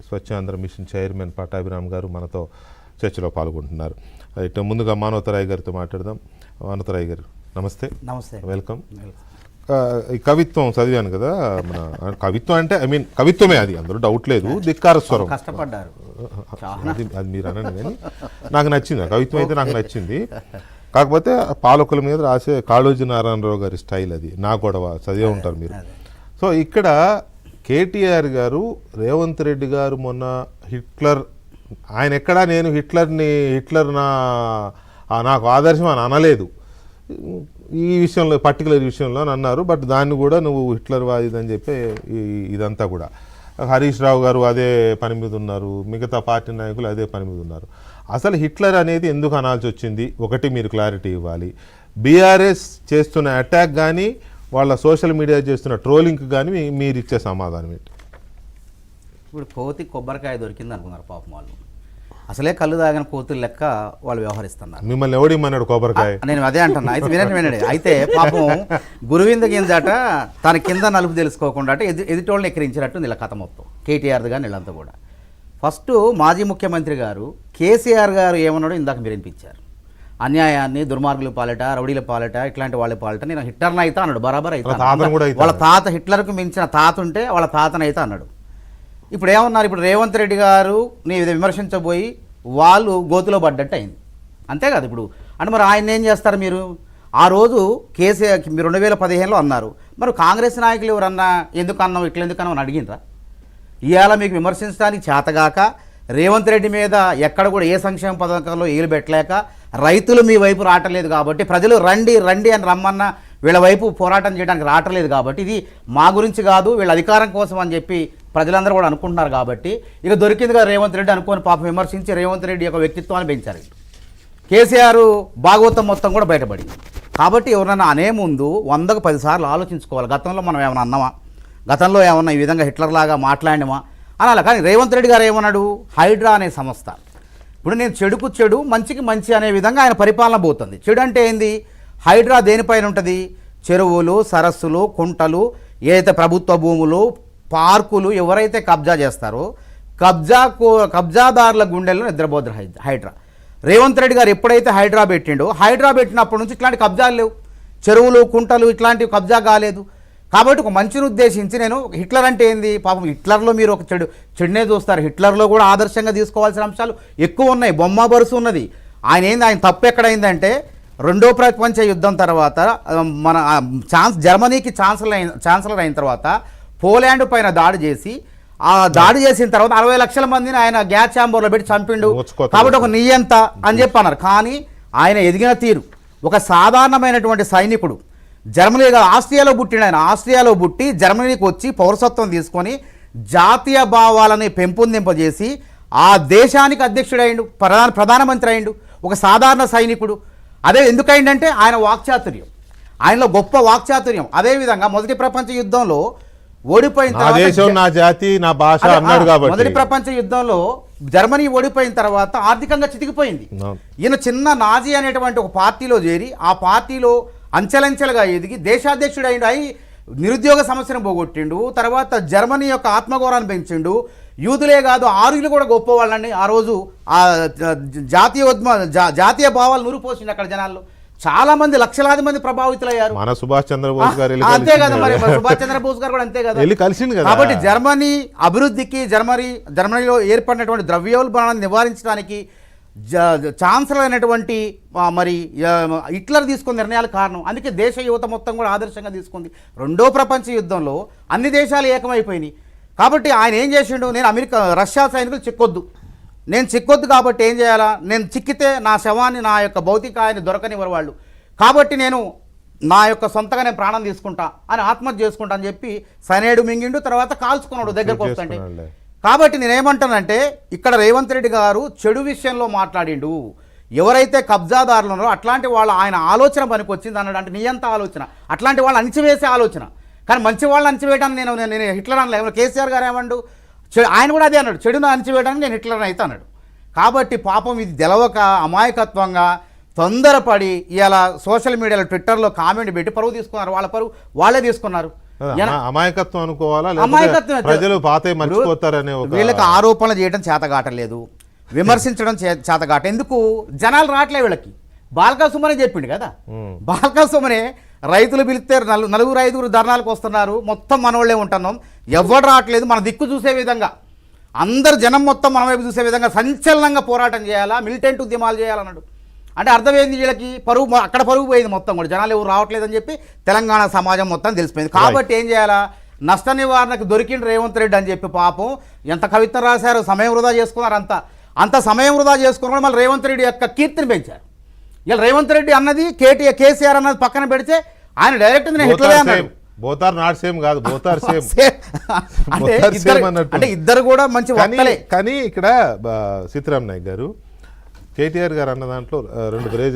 Swachhandhra machine chairman Pattabhiram గారు మనతో చర్చలో పాల్గొంటున్నారు. రైట్, ముందుగా మానవతరాయ్ గారితో మాట్లాడదాం. మానవతరాయ్ గారు నమస్తే. నమస్తే, వెల్కమ్. ఈ కవిత్వం చదివాను కదా, మన కవిత్వం అంటే కవిత్వమే, అది అందులో డౌట్ లేదు. ధిక్కార స్వరం కష్టపడ్డారు, అది మీరు అనండి, కానీ నాకు నచ్చింది ఆ కవిత్వం అయితే నాకు నచ్చింది. కాకపోతే పాలకుల మీద రాసే కాళోజీ నారాయణరావు గారి స్టైల్, అది నా గొడవ చదివే ఉంటారు మీరు. సో ఇక్కడ కేటీఆర్ గారు రేవంత్ రెడ్డి గారు మొన్న హిట్లర్, ఆయన ఎక్కడా నేను హిట్లర్ నాకు ఆదర్శం అని అనలేదు. ఈ విషయంలో పర్టికులర్ విషయంలో అని అన్నారు. బట్ దాన్ని కూడా నువ్వు హిట్లర్ వాదిదని చెప్పి ఇదంతా కూడా హరీష్ రావు గారు అదే పని మీద ఉన్నారు, మిగతా పార్టీ నాయకులు అదే పని మీద ఉన్నారు. అసలు హిట్లర్ అనేది ఎందుకు అనాల్సి వచ్చింది ఒకటి మీరు క్లారిటీ ఇవ్వాలి. బీఆర్ఎస్ చేస్తున్న అటాక్ కానీ వాళ్ళ సోషల్ మీడియా చేస్తున్న ట్రోలింగ్కి కానీ మీరు ఇచ్చే సమాధానం ఏంటి? ఇప్పుడు కోతి కొబ్బరికాయ దొరికింది అనుకున్నారు పాపం వాళ్ళు. అసలే కళ్ళు తాగిన కోతులు లెక్క వాళ్ళు వ్యవహరిస్తున్నారు. మిమ్మల్ని ఎవడిమ్మన్నాడు కొబ్బరికాయ? నేను అదే అంటున్నా. అయితే వినండి. అయితే పాపం గురువింద గింజాట తన కింద నలుపు తెలుసుకోకుండా అంటే ఎదుటోళ్ళని ఎక్కిరించినట్టు వీళ్ళ కథ మొత్తం. కేటీఆర్ది కానీ వీళ్ళంతా కూడా. ఫస్ట్ మాజీ ముఖ్యమంత్రి గారు కేసీఆర్ గారు ఏమన్నాడో ఇందాక మీరు వినిపించారు. అన్యాయాన్ని, దుర్మార్గుల పాలట, రౌడీల పాలట, ఇట్లాంటి వాళ్ళ పాలట నేను హిట్లర్ని అయితే అన్నాడు. బరాబర్ అయితే వాళ్ళ తాత హిట్లర్కు మించిన తాత ఉంటే వాళ్ళ తాతనైతే అన్నాడు. ఇప్పుడు ఏమన్నారు? ఇప్పుడు రేవంత్ రెడ్డి గారు నీ విమర్శించబోయి వాళ్ళు గోతులో పడ్డట్టు అయింది, అంతే కదా. ఇప్పుడు అంటే మరి ఆయన ఏం చేస్తారు? మీరు ఆ రోజు కేసీఆర్ మీరు 2015లో అన్నారు, మరి కాంగ్రెస్ నాయకులు ఎవరన్నా ఎందుకు అన్నావు ఇట్లా ఎందుకు అన్నావు అని అడిగినరా? ఇవాళ మీకు విమర్శించడానికి చేతగాక రేవంత్ రెడ్డి మీద ఎక్కడ కూడా ఏ సంక్షేమ పథకంలో ఏలు పెట్టలేక రైతులు మీ వైపు రావట్లేదు కాబట్టి ప్రజలు రండి రండి అని రమ్మన్న వీళ్ళ వైపు పోరాటం చేయడానికి రావట్లేదు కాబట్టి ఇది మా గురించి కాదు వీళ్ళ అధికారం కోసం అని చెప్పి ప్రజలందరూ కూడా అనుకుంటున్నారు కాబట్టి ఇక దొరికిందిగా రేవంత్ రెడ్డి అనుకోని పాపం విమర్శించి రేవంత్ రెడ్డి యొక్క వ్యక్తిత్వాన్ని పెంచారు. కేసీఆర్ భాగవతం మొత్తం కూడా బయటపడింది. కాబట్టి ఎవరన్నా అనే ముందు 100కు 10 సార్లు ఆలోచించుకోవాలి. గతంలో మనం ఏమైనా అన్నామా? గతంలో ఏమన్నా ఈ విధంగా హిట్లర్ లాగా మాట్లాడినామా అనాలి. కానీ రేవంత్ రెడ్డి గారు ఏమన్నాడు? హైడ్రా అనే సంస్థ, ఇప్పుడు నేను చెడుకు చెడు మంచికి మంచి అనే విధంగా ఆయన పరిపాలన పోతుంది. చెడు అంటే ఏంది? హైడ్రా దేనిపైన ఉంటుంది? చెరువులు, సరస్సులు, కుంటలు, ఏదైతే ప్రభుత్వ భూములు, పార్కులు ఎవరైతే కబ్జా చేస్తారో కబ్జాదారుల గుండెల్లో నిద్రపోద్దు హైడ్రా. రేవంత్ రెడ్డి గారు ఎప్పుడైతే హైడ్రా పెట్టిండో, హైడ్రా పెట్టినప్పటి నుంచి ఇట్లాంటి కబ్జాలు లేవు. చెరువులు, కుంటలు ఇట్లాంటివి కబ్జా కాలేదు. కాబట్టి ఒక మంచిని ఉద్దేశించి నేను హిట్లర్ అంటే ఏంది? పాపం హిట్లర్లో మీరు ఒక చెడునే చూస్తారు. హిట్లర్లో కూడా ఆదర్శంగా తీసుకోవాల్సిన అంశాలు ఎక్కువ ఉన్నాయి. బొమ్మ బరుసు ఉన్నది. ఆయన తప్పు ఎక్కడైందంటే 2వ ప్రపంచ యుద్ధం తర్వాత మన జర్మనీకి ఛాన్సలర్ అయిన తర్వాత పోలాండ్ పైన దాడి చేసి ఆ దాడి చేసిన తర్వాత 60 లక్షల మందిని ఆయన గ్యాస్ ఛాంబర్లో పెట్టి చంపిండు. కాబట్టి ఒక నియంత అని చెప్పి అన్నారు. కానీ ఆయన ఎదిగిన తీరు, ఒక సాధారణమైనటువంటి సైనికుడు, జర్మనీగా ఆస్ట్రియాలో పుట్టిన ఆయన, ఆస్ట్రియాలో పుట్టి జర్మనీకి వచ్చి పౌరసత్వం తీసుకొని జాతీయ భావాలని పెంపొందింపజేసి ఆ దేశానికి అధ్యక్షుడైండు, ప్రధానమంత్రి అయిండు. ఒక సాధారణ సైనికుడు. అదే ఎందుకైందంటే ఆయన వాక్చాతుర్యం, ఆయనలో గొప్ప వాక్చాతుర్యం. అదేవిధంగా మొదటి ప్రపంచ యుద్ధంలో ఓడిపోయిన తర్వాత మొదటి ప్రపంచ యుద్ధంలో జర్మనీ ఓడిపోయిన తర్వాత ఆర్థికంగా చితికిపోయింది. ఈయన చిన్న నాజీ అనేటువంటి ఒక పార్టీలో చేరి ఆ పార్టీలో అంచెలంచెలుగా ఎదిగి దేశాధ్యక్షుడు అయి నిరుద్యోగ సమస్యను పోగొట్టిండు. తర్వాత జర్మనీ యొక్క ఆత్మగౌరవాన్ని పెంచిండు. యూదులే కాదు ఆరులు కూడా గొప్పవాళ్ళని ఆ రోజు ఆ జాతీయ భావాలు నూరిపోసిండు అక్కడ జనాల్లో. చాలా మంది, లక్షలాది మంది ప్రభావితులయ్యారు. మన సుభాష్ చంద్రబోస్ గారు అంతే కదా, మరి సుభాష్ చంద్రబోస్ గారు కూడా అంతే కదా. కాబట్టి జర్మనీ అభివృద్ధికి, జర్మనీలో ఏర్పడినటువంటి ద్రవ్యోల్బణాన్ని నివారించడానికి ఛాన్సలర్ అయినటువంటి మరి హిట్లర్ తీసుకున్న నిర్ణయాలు కారణం. అందుకే దేశ యువత మొత్తం కూడా ఆదర్శంగా తీసుకుంది. 2వ ప్రపంచ యుద్ధంలో అన్ని దేశాలు ఏకమైపోయినాయి. కాబట్టి ఆయన ఏం చేసిండు? నేను రష్యా సైనికులు చిక్కొద్దు కాబట్టి ఏం చేయాలా? నేను చిక్కితే నా శవాన్ని, నా యొక్క భౌతికాయాన్ని దొరకనివ్వరు వాళ్ళు. కాబట్టి నేను నా యొక్క సొంతగా నేను ప్రాణం తీసుకుంటా అని ఆత్మహత్య చేసుకుంటా అని చెప్పి సైనైడ్ మింగిండు. తర్వాత కాల్చుకున్నాడు దగ్గరకు వస్తుంటే. కాబట్టి నేనేమంటానంటే ఇక్కడ రేవంత్ రెడ్డి గారు చెడు విషయంలో మాట్లాడిండు. ఎవరైతే కబ్జాదారులు ఉన్నారో అట్లాంటి వాళ్ళ ఆయన ఆలోచన పనికొచ్చింది అన్నాడు. అంటే నియంత ఆలోచన, అట్లాంటి వాళ్ళు అణిచివేసే ఆలోచన. కానీ మంచి వాళ్ళని అణిచివేయడానికి నేను హిట్లర్ అనలేదు. కేసీఆర్ గారు ఏమండు? ఆయన కూడా అదే అన్నాడు, చెడును అణిచివేయడానికి నేను హిట్లర్ అయితే అన్నాడు. కాబట్టి పాపం ఇది తెలవక అమాయకత్వంగా తొందరపడి ఇలా సోషల్ మీడియాలో ట్విట్టర్లో కామెంట్ పెట్టి పరువు తీసుకున్నారు. వాళ్ళ పరువు వాళ్ళే తీసుకున్నారు. అమాయకత్వం అనుకోవాలా, అమాయకత్వం లేకపోతే ప్రజలు పాతే మర్చిపోతారనే ఒక వీళ్ళకి ఆరోపణలు చేయడం చేతగాటలేదు, విమర్శించడం చేతగాట. ఎందుకు జనాలు రావట్లే వీళ్ళకి. బాల్కా సుమనే చెప్పిండు కదా, బాల్కా సుమనే రైతులు పిలిస్తే నలుగురు ఐదుగురు ధర్నాలకు వస్తున్నారు, మొత్తం మనోళ్ళే ఉంటున్నాం, ఎవరు రావట్లేదు, మన దిక్కు చూసే విధంగా అందరు జనం మొత్తం మన వైపు చూసే విధంగా సంచలనంగా పోరాటం చేయాలా, మిలిటెంట్ ఉద్యమాలు చేయాలన్నాడు. అంటే అర్థమైంది వీళ్ళకి పరువు, అక్కడ పరువు పోయింది మొత్తం కూడా, జనాలు ఎవరు రావట్లేదని చెప్పి తెలంగాణ సమాజం మొత్తం తెలిసిపోయింది. కాబట్టి ఏం చేయాలా, నష్ట నివారణకు దొరికిండు రేవంత్ రెడ్డి అని చెప్పి పాపం ఎంత కవిత్వం రాశారు, సమయం వృధా చేసుకున్నారు, అంత సమయం వృధా చేసుకున్న మళ్ళీ రేవంత్ రెడ్డి యొక్క కీర్తిని పెంచారు. ఇలా రేవంత్ రెడ్డి అన్నది కేసీఆర్ అన్నది పక్కన పెడితే ఆయన డైరెక్ట్ నేను హిట్లరే అన్నాడు. బోతార్ నాట్ సేమ్ కాదు, బోతార్ సేమ్ అంటే ఇద్దరు కూడా మంచి వక్తలే. కానీ ఇక్కడ సీతారాం నాయక్ గారు కేటీఆర్ గారు అన్న దాంట్లో రెండు